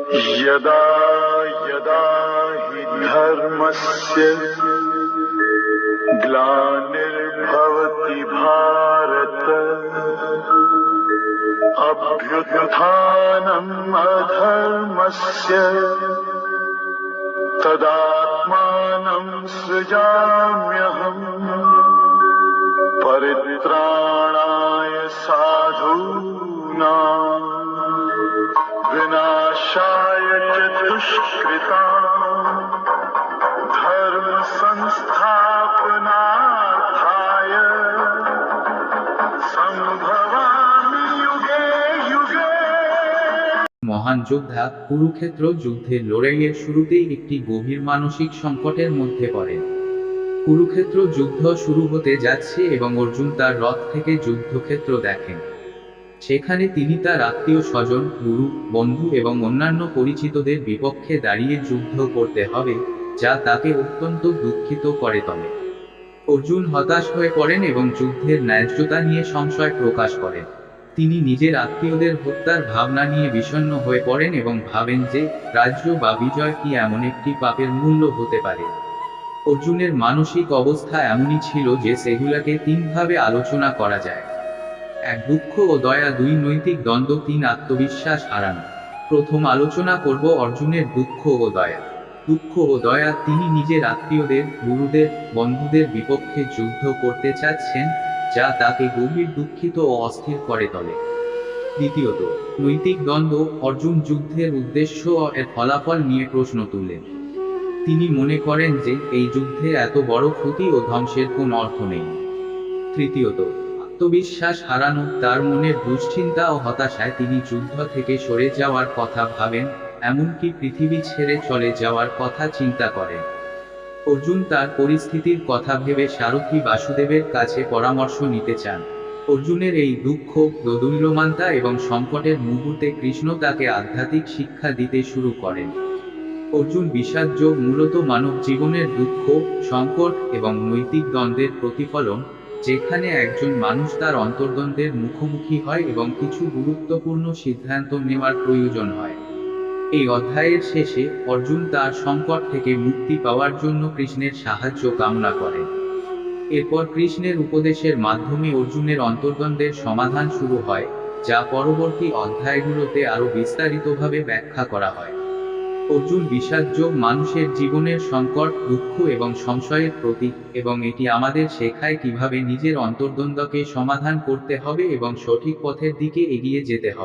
यदा यदा हि धर्मस्य ग्लानिर्भवति भारत अभ्युत्थानम् अधर्मस्य तदात्मानं सृजाम्यहम् परित्राणाय साधूनां विनाशाय च दुष्कृताम् धर्म संस्थापनार्थाय संभवामि युगे युगे। মহান যোদ্ধা কুরুক্ষেত্র যুদ্ধের লড়াইয়ের শুরুতেই একটি গভীর মানসিক সংকটের মধ্যে পড়েন। কুরুক্ষেত্র যুদ্ধ শুরু হতে যাচ্ছে এবং অর্জুন তার রথ থেকে যুদ্ধক্ষেত্র দেখেন। সেখানে তিনি তার আত্মীয় স্বজন, গুরু, বন্ধু এবং অন্যান্য পরিচিতদের বিপক্ষে দাঁড়িয়ে যুদ্ধ করতে হবে, যা তাকে অত্যন্ত দুঃখিত করে তোলে। অর্জুন হতাশ হয়ে পড়েন এবং যুদ্ধের ন্যায্যতা নিয়ে সংশয় প্রকাশ করেন। তিনি নিজের আত্মীয়দের হত্যার ভাবনা নিয়ে বিষণ্ণ হয়ে পড়েন এবং ভাবেন যে রাজ্য বা বিজয় কি এমন একটি পাপের মূল্য হতে পারে। অর্জুনের মানসিক অবস্থা এমনই ছিল যে সেগুলোকে তিনভাবে আলোচনা করা যায়: এক, দুঃখ ও দয়া; দুই, নৈতিক দ্বন্দ্ব; তিন, আত্মবিশ্বাস হারানো। প্রথম আলোচনা করব অর্জুনের দুঃখ ও দয়া। দুঃখ ও দয়া: তিনি নিজের আত্মীয়দের, গুরুদের, বন্ধুদের বিপক্ষে যুদ্ধ করতে চাচ্ছেন, যা তাকে গভীর দুঃখিত ও অস্থির করে তোলে। দ্বিতীয়ত, নৈতিক দ্বন্দ্ব: অর্জুন যুদ্ধের উদ্দেশ্য ও এর ফলাফল নিয়ে প্রশ্ন তুলেন। তিনি মনে করেন যে এই যুদ্ধে এত বড় ক্ষতি ও ধ্বংসের কোন অর্থ নেই। তৃতীয়ত, আত্মবিশ্বাস হারানো: তার মনের দুশ্চিন্তা ও হতাশায় তিনি যুদ্ধ থেকে সরে যাওয়ার কথা ভাবেন, এমনকি পৃথিবী ছেড়ে চলে যাওয়ার কথা চিন্তা করেন। অর্জুন তার পরিস্থিতির কথা ভেবে সারথি বাসুদেবের কাছে পরামর্শ নিতে চান। অর্জুনের এই দুঃখ, দোদুল্যমানতা এবং সংকটের মুহূর্তে কৃষ্ণ তাকে আধ্যাত্মিক শিক্ষা দিতে শুরু করেন। অর্জুন বিষাদযোগ মূলত মানব জীবনের দুঃখ, সংকট এবং নৈতিক দ্বন্দ্বের প্রতিফলন, যেখানে একজন মানুষ তার অন্তর্দ্বন্দ্বের মুখোমুখি হয় এবং কিছু গুরুত্বপূর্ণ সিদ্ধান্ত নেওয়ার প্রয়োজন হয়। এই অধ্যায়ের শেষে অর্জুন তার সংকট থেকে মুক্তি পাওয়ার জন্য কৃষ্ণের সাহায্য কামনা করেন। এরপর কৃষ্ণের উপদেশের মাধ্যমে অর্জুনের অন্তর্দ্বন্দ্বের সমাধান শুরু হয়, যা পরবর্তী অধ্যায়গুলোতে আরও বিস্তারিতভাবে ব্যাখ্যা করা হয়। অর্জুন বিষাদযোগ মানুষের জীবনের সংকট, দুঃখ এবং সংশয়ের প্রতীক, এবং এটি আমাদের শেখায় কিভাবে নিজের অন্তর্দ্বন্দ্বকে সমাধান করতে হবে এবং সঠিক পথের দিকে এগিয়ে যেতে হবে।